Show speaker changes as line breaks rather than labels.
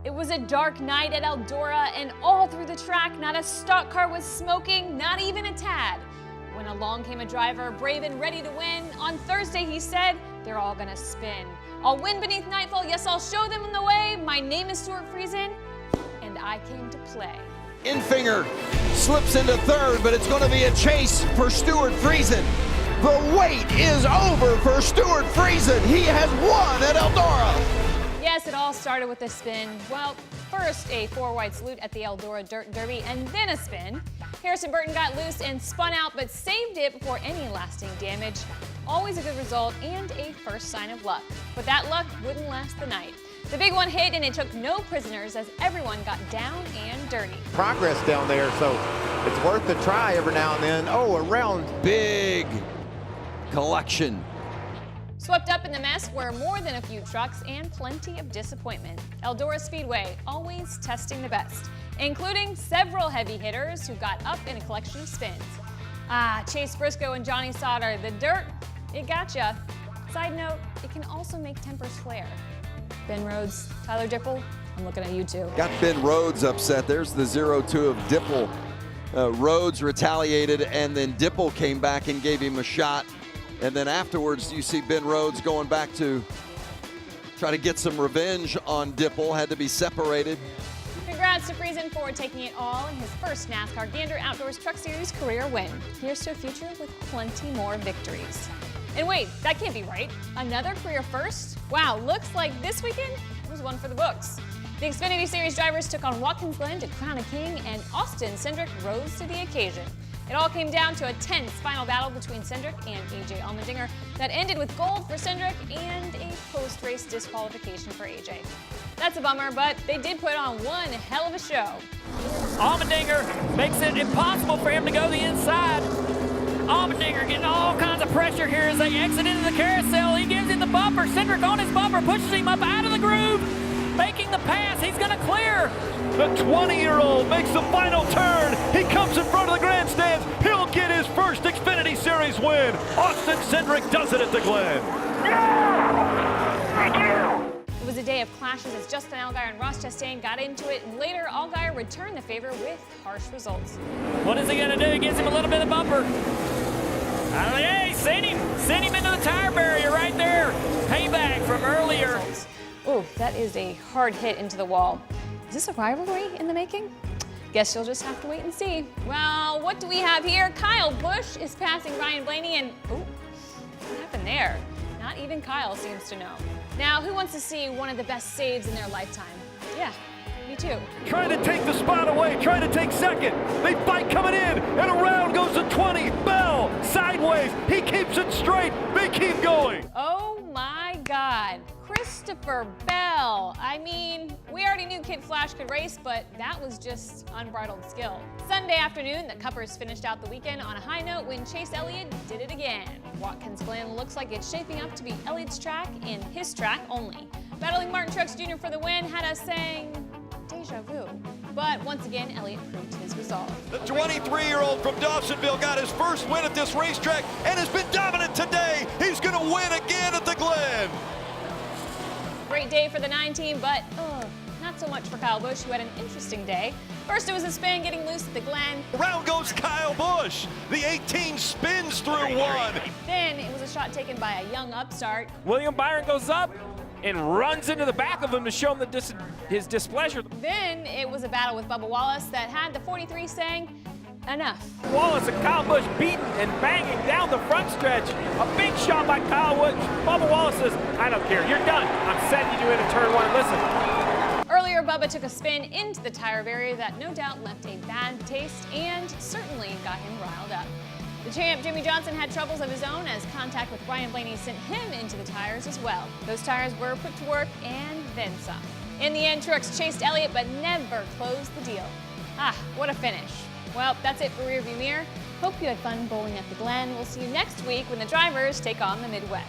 It was a dark night at Eldora, and all through the track, not a stock car was smoking, not even a tad. When along came a driver, brave and ready to win, on Thursday he said, they're all gonna spin. I'll win beneath nightfall, yes, I'll show them the way. My name is Stuart Friesen, and I came to play.
Infinger slips into third, but it's gonna be a chase for Stuart Friesen. The wait is over for Stuart Friesen. He has won at Eldora.
Yes, it all started with a spin. Well, first a four-wide salute at the Eldora Dirt Derby and then a spin. Harrison Burton got loose and spun out but saved it before any lasting damage. Always a good result and a first sign of luck. But that luck wouldn't last the night. The big one hit and it took no prisoners as everyone got down and dirty.
Progress down there, so it's worth a try every now and then. Oh, around.
Big collection.
Swept up in the mess were more than a few trucks and plenty of disappointment. Eldora Speedway always testing the best, including several heavy hitters who got up in a collection of spins. Chase Briscoe and Johnny Sauter, the dirt, it gotcha. Side note, it can also make tempers flare. Ben Rhodes, Tyler Dipple, I'm looking at you too.
Got Ben Rhodes upset. There's the 0-2 of Dipple. Rhodes retaliated, and then Dipple came back and gave him a shot. And then afterwards, you see Ben Rhodes going back to try to get some revenge on Dipple. Had to be separated.
Congrats to Friesen for taking it all in his first NASCAR Gander Outdoors Trucks Series career win. Here's to a future with plenty more victories. And wait, that can't be right. Another career first? Wow, looks like this weekend was one for the books. The Xfinity Series drivers took on Watkins Glen to crown a king, and Austin Cindric rose to the occasion. It all came down to a tense final battle between Cindric and AJ Allmendinger that ended with gold for Cindric and a post-race disqualification for AJ. That's a bummer, but they did put on one hell of a show.
Allmendinger makes it impossible for him to go the inside. Allmendinger getting all kinds of pressure here as they exit into the carousel. He gives him the bumper. Cindric on his bumper pushes him up out of the groove, making the pass. He's going to clear.
The 20-year-old makes the final turn. He comes in front of the grandstands. He'll get his first Xfinity Series win. Austin Cindric does it at the Glen.
Yeah! Thank you! It was a day of clashes as Justin Allgaier and Ross Chastain got into it, and later Allgaier returned the favor with harsh results.
What is he going to do? He gives him a little bit of bumper. Hey, send him into the tire barrier right there. Payback from earlier.
Ooh, that is a hard hit into the wall. Is this a rivalry in the making? Guess you'll just have to wait and see. Well, what do we have here? Kyle Busch is passing Ryan Blaney, and ooh, what happened there? Not even Kyle seems to know. Now, who wants to see one of the best saves in their lifetime? Yeah, me too.
Trying to take the spot away, trying to take second. They fight coming in, and around goes the 20. Bell, sideways, he keeps it straight. They keep going.
Oh my God. Christopher Bell. I mean, we already knew Kid Flash could race, but that was just unbridled skill. Sunday afternoon, the Cuppers finished out the weekend on a high note when Chase Elliott did it again. Watkins Glen looks like it's shaping up to be Elliott's track and his track only. Battling Martin Truex Jr. for the win had us saying, deja vu. But once again, Elliott proved his resolve.
The 23-year-old from Dawsonville got his first win at this racetrack and has been dominant today. He's going to win again at the Glen.
Great day for the 9 team, but not so much for Kyle Busch, who had an interesting day. First, it was a spin getting loose at the Glen.
Round goes Kyle Busch. The 18 spins through one.
Then it was a shot taken by a young upstart.
William Byron goes up and runs into the back of him to show him his displeasure.
Then it was a battle with Bubba Wallace that had the 43 saying, enough.
Wallace and Kyle Busch beating and banging down the front stretch. A big shot by Kyle Busch. Bubba Wallace says, I don't care, you're done. I'm setting you into turn one. Listen.
Earlier, Bubba took a spin into the tire barrier that no doubt left a bad taste and certainly got him riled up. The champ, Jimmy Johnson, had troubles of his own as contact with Ryan Blaney sent him into the tires as well. Those tires were put to work and then some. In the end, Truex chased Elliott but never closed the deal. What a finish. Well, that's it for Rearview Mirror. Hope you had fun bowling at the Glen. We'll see you next week when the drivers take on the Midwest.